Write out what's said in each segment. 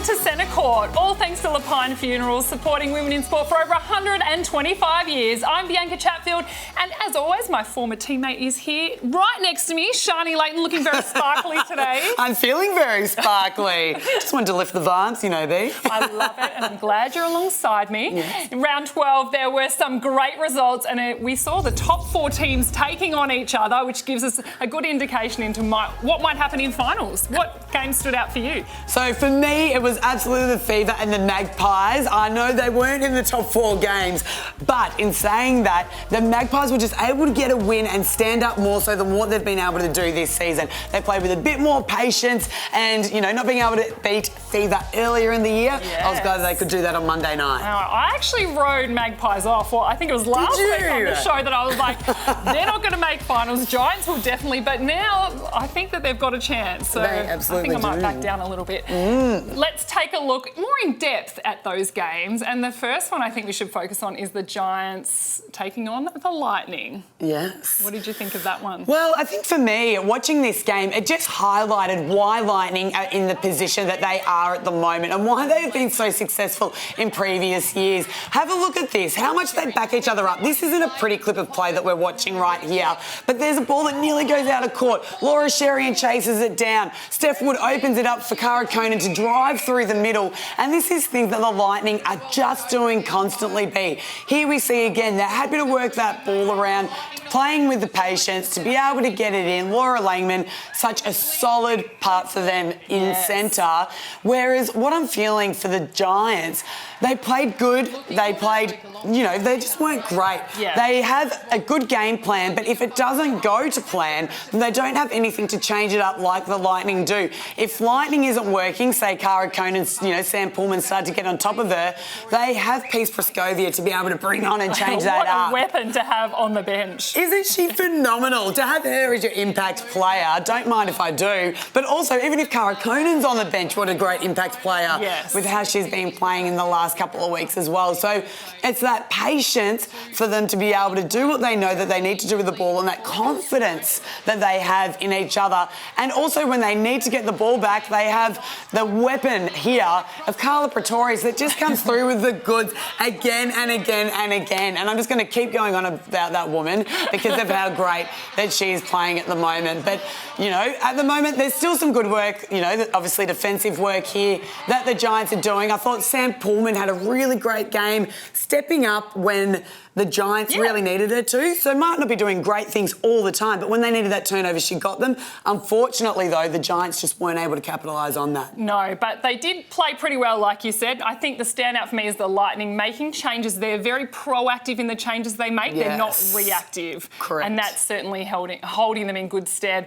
to Centre Court, all thanks to Lapine Funerals, supporting women in sport for over 125 years. I'm Bianca Chatfield, and as always, my former teammate is here right next to me, Sharni Layton, looking very sparkly today. I'm feeling very sparkly. Just wanted to lift the vibes, you know, B. I love it, and I'm glad you're alongside me. Yes. In round 12, there were some great results, and we saw the top 4 teams taking on each other, which gives us a good indication into what might happen in finals. What game stood out for you? So for me, it was absolutely the Fever and the Magpies. I know they weren't in the top 4 games, but in saying that, the Magpies were just able to get a win and stand up more so than what they've been able to do this season. They played with a bit more patience and, you know, not being able to beat Fever earlier in the year. Yes. I was glad they could do that on Monday night. I actually rode Magpies off. Well, I think it was last week on the show that I was like, they're not going to make finals. Giants will definitely, but now I think that they've got a chance. So They absolutely I think I might do. back down a little bit. Let's take a look more in depth at those games. And the first one I think we should focus on is the Giants taking on the Lightning. Yes. What did you think of that one? Well, I think for me, watching this game, it just highlighted why Lightning are in the position that they are at the moment and why they've been so successful in previous years. Have a look at this, how much they back each other up. This isn't a pretty clip of play that we're watching right here, but there's a ball that nearly goes out of court. Laura Sherian chases it down. Steph Wood opens it up for Cara Conan to drive through the middle, and this is things that the Lightning are just doing constantly, B. Here we see again, they're happy to work that ball around, playing with the patience to be able to get it in. Laura Langman, such a solid part for them in centre. Whereas what I'm feeling for the Giants, they played good. They played, you know, they just weren't great. Yeah. They have a good game plan, but if it doesn't go to plan, then they don't have anything to change it up like the Lightning do. If Lightning isn't working, say Cara Conan, you know, Sam Pullman started to get on top of her, they have Peace Prascovia to be able to bring on and change that up. What a weapon to have on the bench. Isn't she phenomenal? To have her as your impact player, don't mind if I do, but also even if Cara Conan's on the bench, what a great impact player with how she's been playing in the last couple of weeks as well. So it's that patience for them to be able to do what they know that they need to do with the ball and that confidence that they have in each other. And also when they need to get the ball back, they have the weapon here of Carla Pretorius that just comes through with the goods again and again and again. And I'm just going to keep going on about that woman because of how great that she's playing at the moment. But, you know, at the moment, there's still some good work, you know, obviously defensive work here that the Giants are doing. I thought Sam Pullman had a really great game, stepping up when the Giants really needed her to. So might not be doing great things all the time, but when they needed that turnover, she got them. Unfortunately, though, the Giants just weren't able to capitalise on that. No, but they did play pretty well, like you said. I think the standout for me is the Lightning making changes. They're very proactive in the changes they make. Yes. They're not reactive. Correct. And that's certainly holding them in good stead.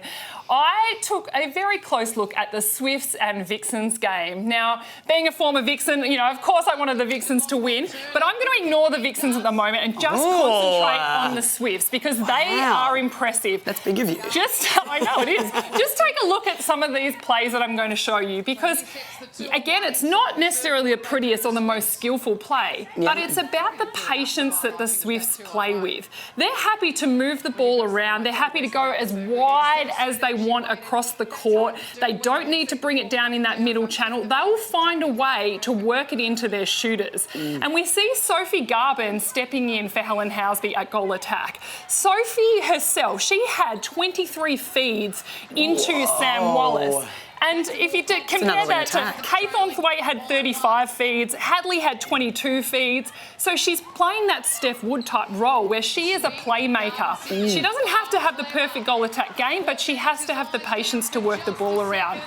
I took a very close look at the Swifts and Vixens game. Now, being a former Vixen, you know, of course I wanted the Vixens to win, but I'm going to ignore the Vixens at the moment and just concentrate on the Swifts because they are impressive. That's big of you. I know it is. Just take a look at some of these plays that I'm going to show you because, again, it's not necessarily the prettiest or the most skillful play, but it's about the patience that the Swifts play with. They're happy to move the ball around. They're happy to go as wide as they want across the court. They don't need to bring it down in that middle channel. They'll find a way to work it into their shooters. And we see Sophie Garben stepping in for Helen Housby at goal attack. Sophie herself, she had 23 feeds into Sam Wallace. And if you compare that to Kate Thornthwaite had 35 feeds, Hadley had 22 feeds. So she's playing that Steph Wood type role where she is a playmaker. She doesn't have to have the perfect goal attack game, but she has to have the patience to work the ball around.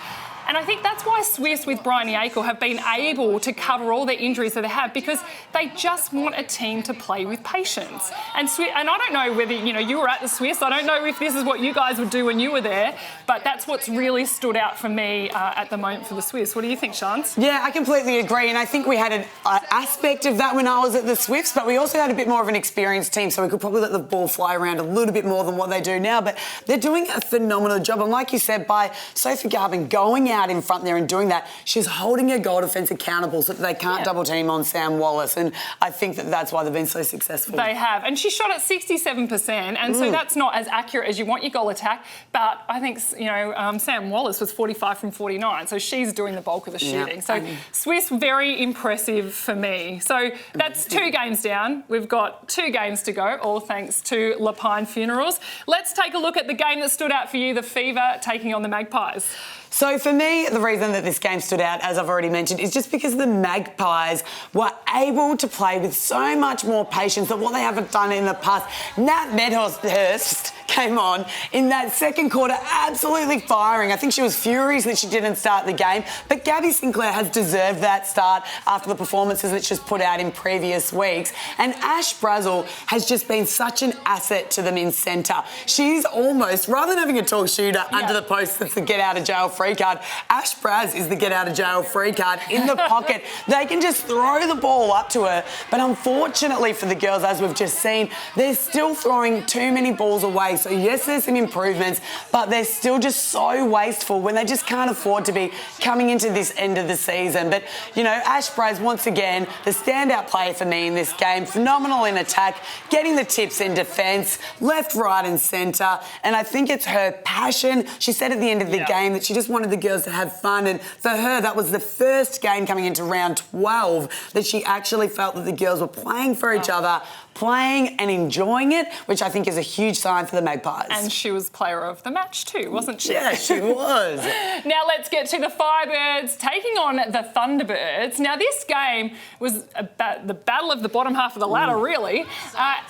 And I think that's why Swifts with Bryony Akel have been able to cover all the injuries that they have because they just want a team to play with patience. And I don't know whether, you know, you were at the Swifts. I don't know if this is what you guys would do when you were there, but that's what's really stood out for me at the moment for the Swifts. What do you think, Shans? Yeah, I completely agree. And I think we had an aspect of that when I was at the Swifts, but we also had a bit more of an experienced team, so we could probably let the ball fly around a little bit more than what they do now. But they're doing a phenomenal job. And like you said, by Sophie Garben going out out in front there and doing that, she's holding her goal defence accountable so that they can't double team on Sam Wallace. And I think that that's why they've been so successful. They have. And she shot at 67%. And so that's not as accurate as you want your goal attack. But I think, Sam Wallace was 45 from 49. So she's doing the bulk of the shooting. So Swiss, very impressive for me. So that's 2 games down. We've got 2 games to go, all thanks to Lepine Funerals. Let's take a look at the game that stood out for you, the Fever taking on the Magpies. So for me, the reason that this game stood out, as I've already mentioned, is just because the Magpies were able to play with so much more patience than what they haven't done in the past. Nat Medhurst came on in that second quarter, absolutely firing. I think she was furious that she didn't start the game, but Gabby Sinclair has deserved that start after the performances that she's put out in previous weeks. And Ash Brazel has just been such an asset to them in centre. She's almost, rather than having a tall shooter under the post that's the get out of jail free card, Ash Braz is the get out of jail free card in the pocket. They can just throw the ball up to her, but unfortunately for the girls, as we've just seen, they're still throwing too many balls away. So yes, there's some improvements, but they're still just so wasteful when they just can't afford to be coming into this end of the season. But, Ash Braz, once again, the standout player for me in this game, phenomenal in attack, getting the tips in defence, left, right and centre, and I think it's her passion. She said at the end of the game that she just wanted the girls to have fun, and for her, that was the first game coming into round 12 that she actually felt that the girls were playing for each other, playing and enjoying it, which I think is a huge sign for the Magpies. And she was player of the match too, wasn't she? Yeah, she was. Now let's get to the Firebirds taking on the Thunderbirds. Now this game was the battle of the bottom half of the ladder, really.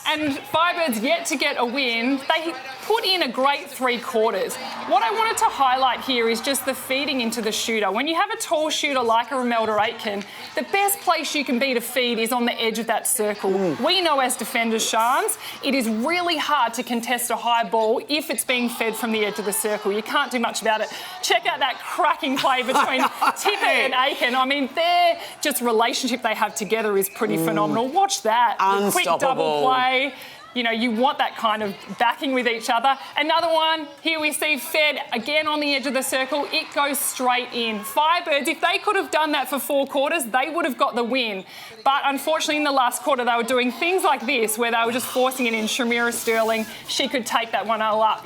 And Firebirds yet to get a win. They put in a great 3 quarters. What I wanted to highlight here is just the feeding into the shooter. When you have a tall shooter like a Romelda Aitken, the best place you can be to feed is on the edge of that circle. We know as defenders, Shans, it is really hard to contest a high ball if it's being fed from the edge of the circle. You can't do much about it. Check out that cracking play between Tippett and Aitken. I mean, their just relationship they have together is pretty phenomenal. Watch that. The quick double play. You want that kind of backing with each other. Another one, here we see fed again on the edge of the circle. It goes straight in. Firebirds, if they could have done that for 4 quarters, they would have got the win. But unfortunately, in the last quarter, they were doing things like this, where they were just forcing it in. Shamira Sterling, she could take that one all up.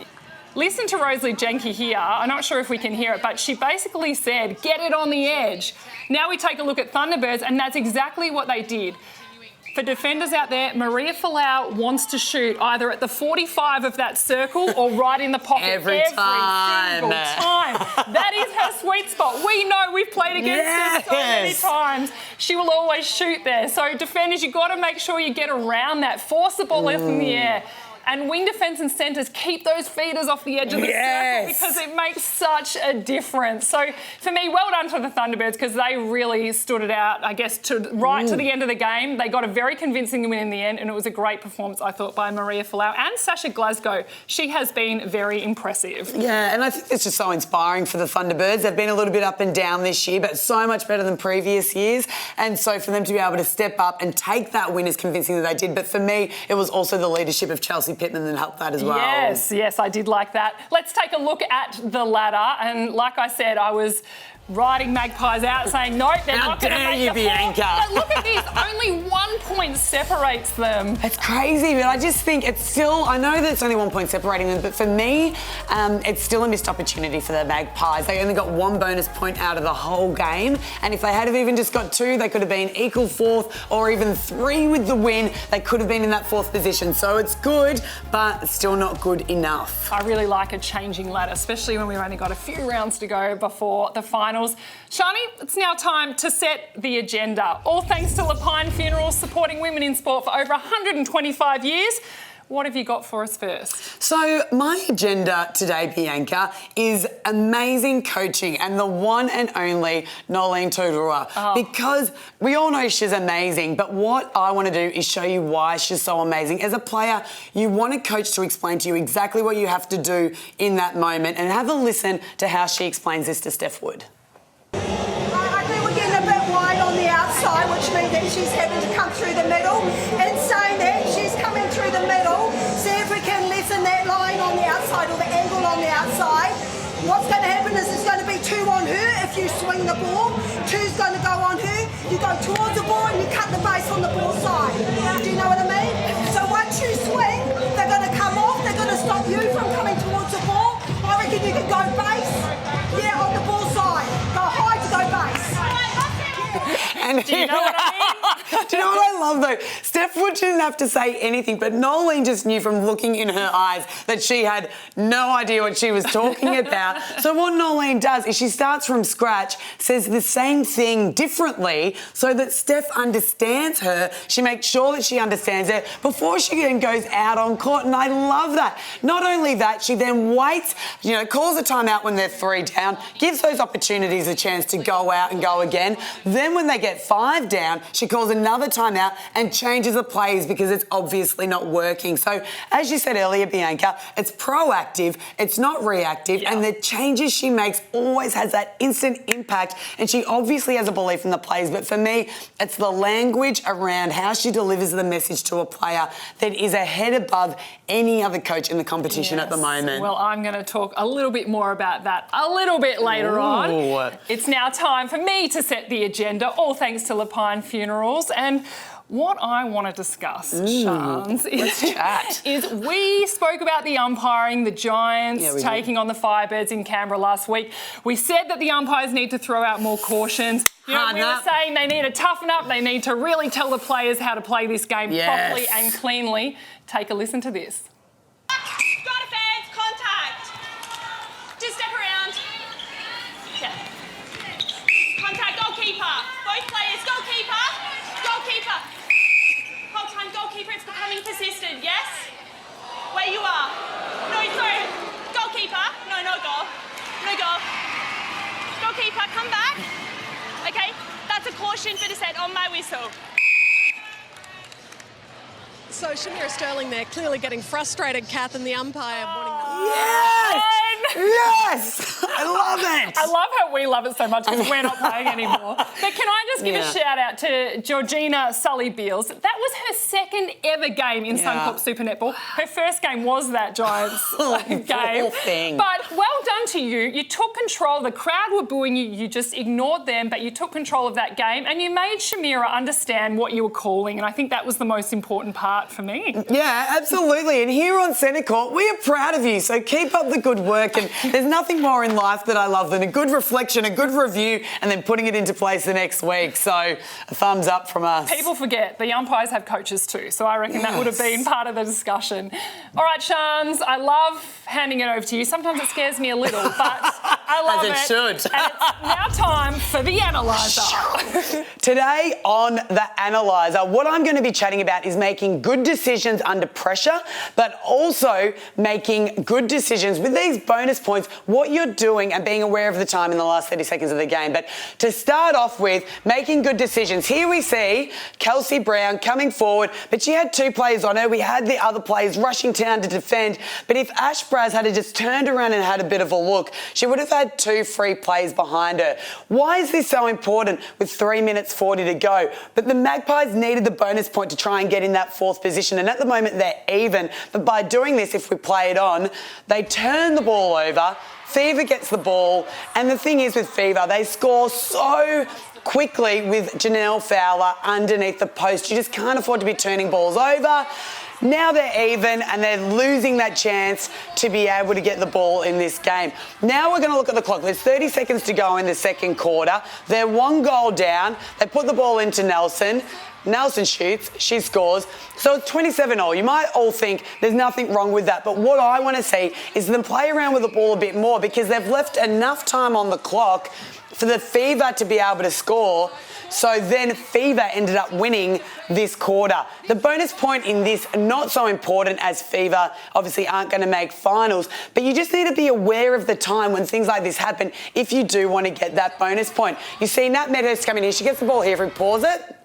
Listen to Rosalie Jenke here. I'm not sure if we can hear it, but she basically said, get it on the edge. Now we take a look at Thunderbirds, and that's exactly what they did. For defenders out there, Maria Folau wants to shoot either at the 45 of that circle or right in the pocket every single time. That is her sweet spot. We know we've played against her so many times. She will always shoot there. So defenders, you've got to make sure you get around that. Force the ball up in the air. And wing defence and centres, keep those feeders off the edge of the circle because it makes such a difference. So for me, well done to the Thunderbirds because they really stood it out, I guess, right to the end of the game. They got a very convincing win in the end, and it was a great performance, I thought, by Maria Folau and Sasha Glasgow. She has been very impressive. Yeah, and I think it's just so inspiring for the Thunderbirds. They've been a little bit up and down this year, but so much better than previous years. And so for them to be able to step up and take that win as convincing that they did. But for me, it was also the leadership of Chelsea Pittman that helped that as well. Yes, I did like that. Let's take a look at the ladder. And like I said, I was riding Magpies out saying, nope, they're not going to make the Bianca. But look at this, only 1 point separates them. It's crazy, but I just think it's still, I know that it's only 1 point separating them, but for me, it's still a missed opportunity for the Magpies. They only got 1 bonus point out of the whole game, and if they had have even just got 2, they could have been equal 4th or even 3 with the win. They could have been in that 4th position, so it's good, but still not good enough. I really like a changing ladder, especially when we've only got a few rounds to go before the final. Sharni, it's now time to set the agenda. All thanks to Lepine Funerals, supporting women in sport for over 125 years. What have you got for us first? So my agenda today, Bianca, is amazing coaching and the one and only Noeline Taurus. Because we all know she's amazing, but what I want to do is show you why she's so amazing. As a player, you want a coach to explain to you exactly what you have to do in that moment, and have a listen to how she explains this to Steph Wood. I think we're getting a bit wide on the outside, which means that she's having to come through the middle. In saying that, she's coming through the middle. See if we can lessen that line on the outside or the angle on the outside. What's going to happen is there's going to be 2 on her if you swing the ball. 2's going to go on her. You go towards the ball and you cut the base on the ball side. Do you know what I mean? So once you swing, they're going to come off. They're going to stop you from coming towards the ball. I reckon you can go base. Yeah, on the ball side. Go high to go base. And do you know what I mean? Do you know what I love though? Steph didn't have to say anything, but Noeline just knew from looking in her eyes that she had no idea what she was talking about. So what Noeline does is she starts from scratch, says the same thing differently so that Steph understands her. She makes sure that she understands it before she then goes out on court, and I love that. Not only that, she then waits, calls a timeout when they're 3 down, gives those opportunities a chance to go out and go again. Then when they get 5 down, she calls another timeout and changes the plays because it's obviously not working. So as you said earlier, Bianca, it's proactive, it's not reactive, and the changes she makes always has that instant impact, and she obviously has a belief in the plays, but for me, it's the language around how she delivers the message to a player that is a head above any other coach in the competition at the moment. Well, I'm going to talk a little bit more about that a little bit later on. It's now time for me to set the agenda, all thanks to Lapine Funerals. And what I want to discuss, Shans, is we spoke about the umpiring, the Giants taking on the Firebirds in Canberra last week. We said that the umpires need to throw out more cautions. We were saying they need to toughen up, they need to really tell the players how to play this game properly and cleanly. Take a listen to this. Got a fans, contact. Just step around. Yeah. Contact, goalkeeper. Both players, goalkeeper. Goalkeeper. Whole time, goalkeeper, it's becoming persistent, yes? Where you are. No, sorry. Goalkeeper. No, no goal. No goal. Goalkeeper, come back. Okay, that's a caution for the set on my whistle. So Shamira Sterling there, clearly getting frustrated, Kath, and the umpire wanting them. Yes! Yes! I love it! I love how we love it so much because we're not playing anymore. But can I just give a shout out to Georgina Sully Beals? That was her second ever game in Suncorp Super Netball. Her first game was that Giants game. But well done to you. You took control. The crowd were booing you. You just ignored them, but you took control of that game and you made Shamira understand what you were calling. And I think that was the most important part for me. Yeah, absolutely. And here on Centre Court, we are proud of you. So keep up the good work. And there's nothing more in life that I love than a good reflection, a good review, and then putting it into place the next week. So a thumbs up from us. People forget the umpires have coaches too. So I reckon that would have been part of the discussion. All right, Shans, I love handing it over to you. Sometimes it scares me a little, but I love it. As it should. And it's now time for the Analyzer. Today on the Analyzer, what I'm going to be chatting about is making good decisions under pressure, but also making good decisions with these bonus points, what you're doing and being aware of the time in the last 30 seconds of the game. But to start off with, making good decisions. Here we see Kelsey Brown coming forward, but she had 2 players on her. We had the other players rushing down to defend. But if Ash Braz had just turned around and had a bit of a look, she would have had 2 free plays behind her. Why is this so important with 3 minutes 40 to go? But the Magpies needed the bonus point to try and get in that 4th position. And at the moment, they're even. But by doing this, if we play it on, they turn the ball over. Fever gets the ball. And the thing is with Fever, they score so quickly with Janelle Fowler underneath the post. You just can't afford to be turning balls over. Now they're even and they're losing that chance to be able to get the ball in this game. Now we're going to look at the clock. There's 30 seconds to go in the second quarter. They're 1 goal down. They put the ball into Nelson. Nelson shoots, she scores. So it's 27-all. You might all think there's nothing wrong with that, but what I want to see is them play around with the ball a bit more because they've left enough time on the clock for the Fever to be able to score. So then Fever ended up winning this quarter. The bonus point in this, not so important as Fever obviously aren't going to make finals, but you just need to be aware of the time when things like this happen if you do want to get that bonus point. You see Nat Medhurst coming in. She gets the ball here. If we pause it,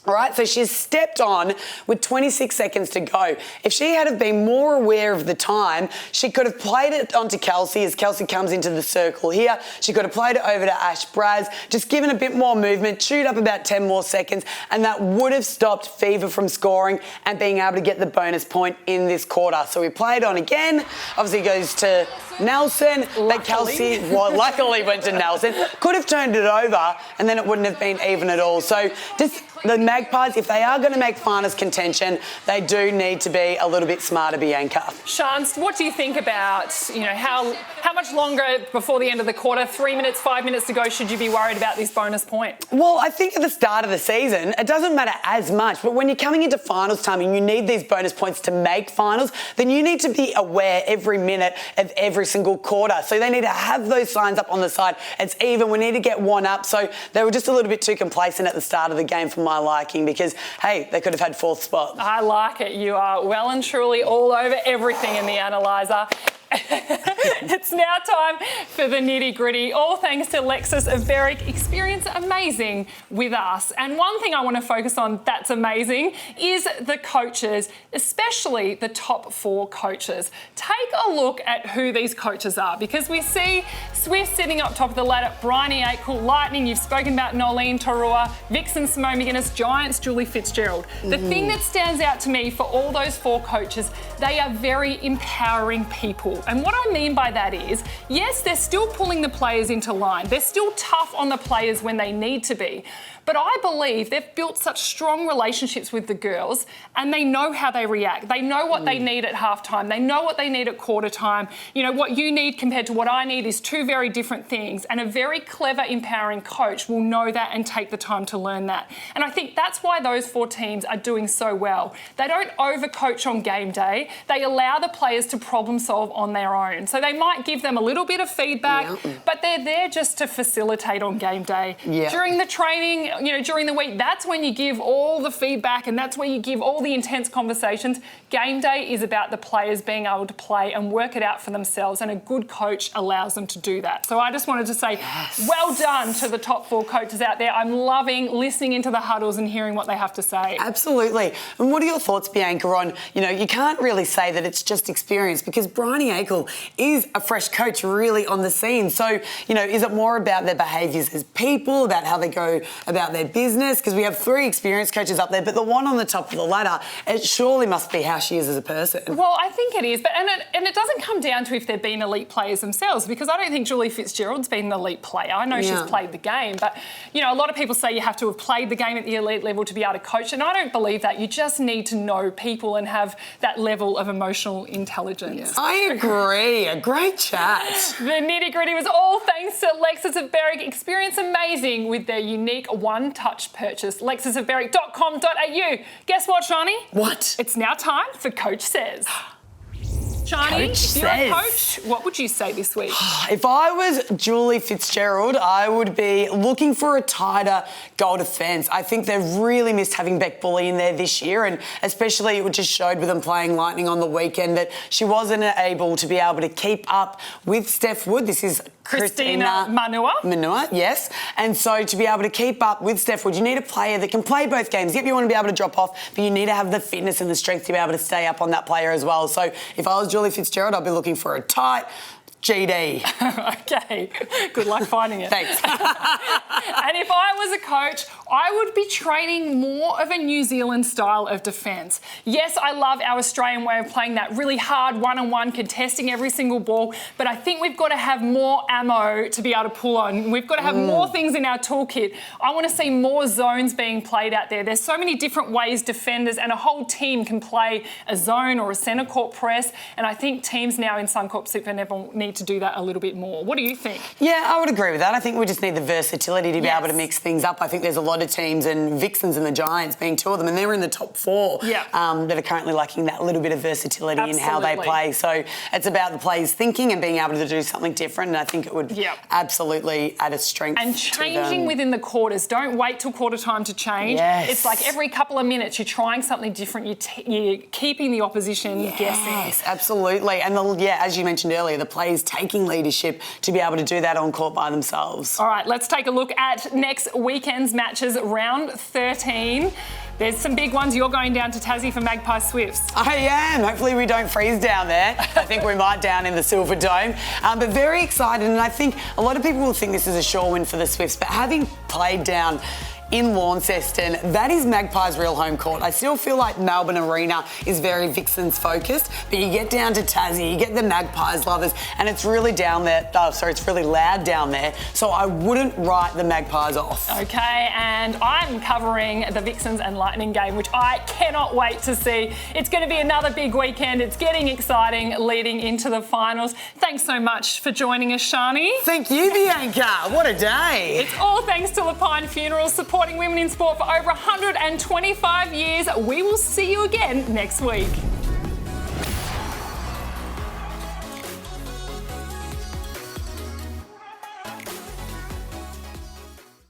All right, so she's stepped on with 26 seconds to go. If she had have been more aware of the time, she could have played it onto Kelsey as Kelsey comes into the circle here. She could have played it over to Ash Braz, just given a bit more movement, chewed up about 10 more seconds, and that would have stopped Fever from scoring and being able to get the bonus point in this quarter. So we play it on again. Obviously goes to Nelson, but Kelsey luckily went to Nelson. Could have turned it over and then it wouldn't have been even at all. So just the Magpies, if they are going to make finals contention, they do need to be a little bit smarter, Bianca. Shans, what do you think about, how much longer before the end of the quarter, 3 minutes, 5 minutes to go, should you be worried about this bonus point? Well, I think at the start of the season, it doesn't matter as much, but when you're coming into finals time and you need these bonus points to make finals, then you need to be aware every minute of every single quarter. So they need to have those signs up on the side. It's even, we need to get one up. So they were just a little bit too complacent at the start of the game for my liking because, hey, they could have had fourth spot. I like it. You are well and truly all over everything in the analyzer. It's now time for the nitty gritty. All thanks to Lexus of Berwick. Experience amazing with us. And one thing I want to focus on that's amazing is the coaches, especially the top 4 coaches. Take a look at who these coaches are because we see Swift sitting up top of the ladder, Bryony Aikul, Lightning, you've spoken about Noeline Taurus, Vixen, Simone McGuinness, Giants, Julie Fitzgerald. The thing that stands out to me for all those 4 coaches, they are very empowering people. And what I mean by that is, yes, they're still pulling the players into line. They're still tough on the players when they need to be. But I believe they've built such strong relationships with the girls and they know how they react. They know what they need at halftime. They know what they need at quarter time. What you need compared to what I need is 2 very different things. And a very clever, empowering coach will know that and take the time to learn that. And I think that's why those 4 teams are doing so well. They don't overcoach on game day. They allow the players to problem solve on their own. So they might give them a little bit of feedback, but they're there just to facilitate on game day. During the training, during the week, that's when you give all the feedback and that's where you give all the intense conversations. Game day is about the players being able to play and work it out for themselves, and a good coach allows them to do that. So I just wanted to say, well done to the top 4 coaches out there. I'm loving listening into the huddles and hearing what they have to say. Absolutely. And what are your thoughts, Bianca, on, you can't really say that it's just experience because Bryony Aikul is a fresh coach really on the scene. So, is it more about their behaviours as people, about how they go about their business? Because we have 3 experienced coaches up there, but the one on the top of the ladder, it surely must be how she is as a person. Well, I think it is, but and it doesn't come down to if they've been elite players themselves, because I don't think Julie Fitzgerald's been an elite player. I know she's played the game, but a lot of people say you have to have played the game at the elite level to be able to coach, and I don't believe that. You just need to know people and have that level of emotional intelligence. I agree. A great chat. The nitty gritty was all thanks to Lexus of Berwick. Experience amazing with their unique one-touch purchase. LexusofBerwick.com.au. Guess what, Shani? What? It's now time for Coach Says. Shani, if you're a coach, what would you say this week? If I was Julie Fitzgerald, I would be looking for a tighter goal defence. I think they've really missed having Beck Bully in there this year, and especially it just showed with them playing Lightning on the weekend that she wasn't able to be able to keep up with Steph Wood. This is Christina Manua, yes. And so to be able to keep up with Steph Wood, you need a player that can play both games. Yep, you want to be able to drop off, but you need to have the fitness and the strength to be able to stay up on that player as well. So if I was Julie Fitzgerald, I'd be looking for a tight GD. Okay, good luck finding it. Thanks. And if I was a coach, I would be training more of a New Zealand style of defence. Yes, I love our Australian way of playing, that really hard one-on-one, contesting every single ball, but I think we've got to have more ammo to be able to pull on. We've got to have more things in our toolkit. I want to see more zones being played out there. There's so many different ways defenders and a whole team can play a zone or a centre court press, and I think teams now in Suncorp Super Netball need to do that a little bit more. What do you think? Yeah, I would agree with that. I think we just need the versatility to be able to mix things up. I think there's a lot of teams, and Vixens and the Giants being 2 of them, and they're in the top 4 that are currently lacking that little bit of versatility in how they play. So it's about the players thinking and being able to do something different, and I think it would absolutely add a strength and changing within the quarters. Don't wait till quarter time to change. Yes. It's like every couple of minutes you're trying something different. You're keeping the opposition guessing. Yes, absolutely. And as you mentioned earlier, the players taking leadership to be able to do that on court by themselves. All right, let's take a look at next weekend's matches. is round 13. There's some big ones. You're going down to Tassie for Magpie Swifts. I am. Hopefully we don't freeze down there. I think we might down in the Silver Dome. But very excited, and I think a lot of people will think this is a sure win for the Swifts, but having played down in Launceston, that is Magpies' real home court. I still feel like Melbourne Arena is very Vixens focused, but you get down to Tassie, you get the Magpies lovers, and it's really down there. It's really loud down there. So I wouldn't write the Magpies off. Okay, and I'm covering the Vixens and Lightning game, which I cannot wait to see. It's going to be another big weekend. It's getting exciting leading into the finals. Thanks so much for joining us, Sharni. Thank you, Bianca. What a day. It's all thanks to Lapine Funerals, supporting women in sport for over 125 years. We will see you again next week.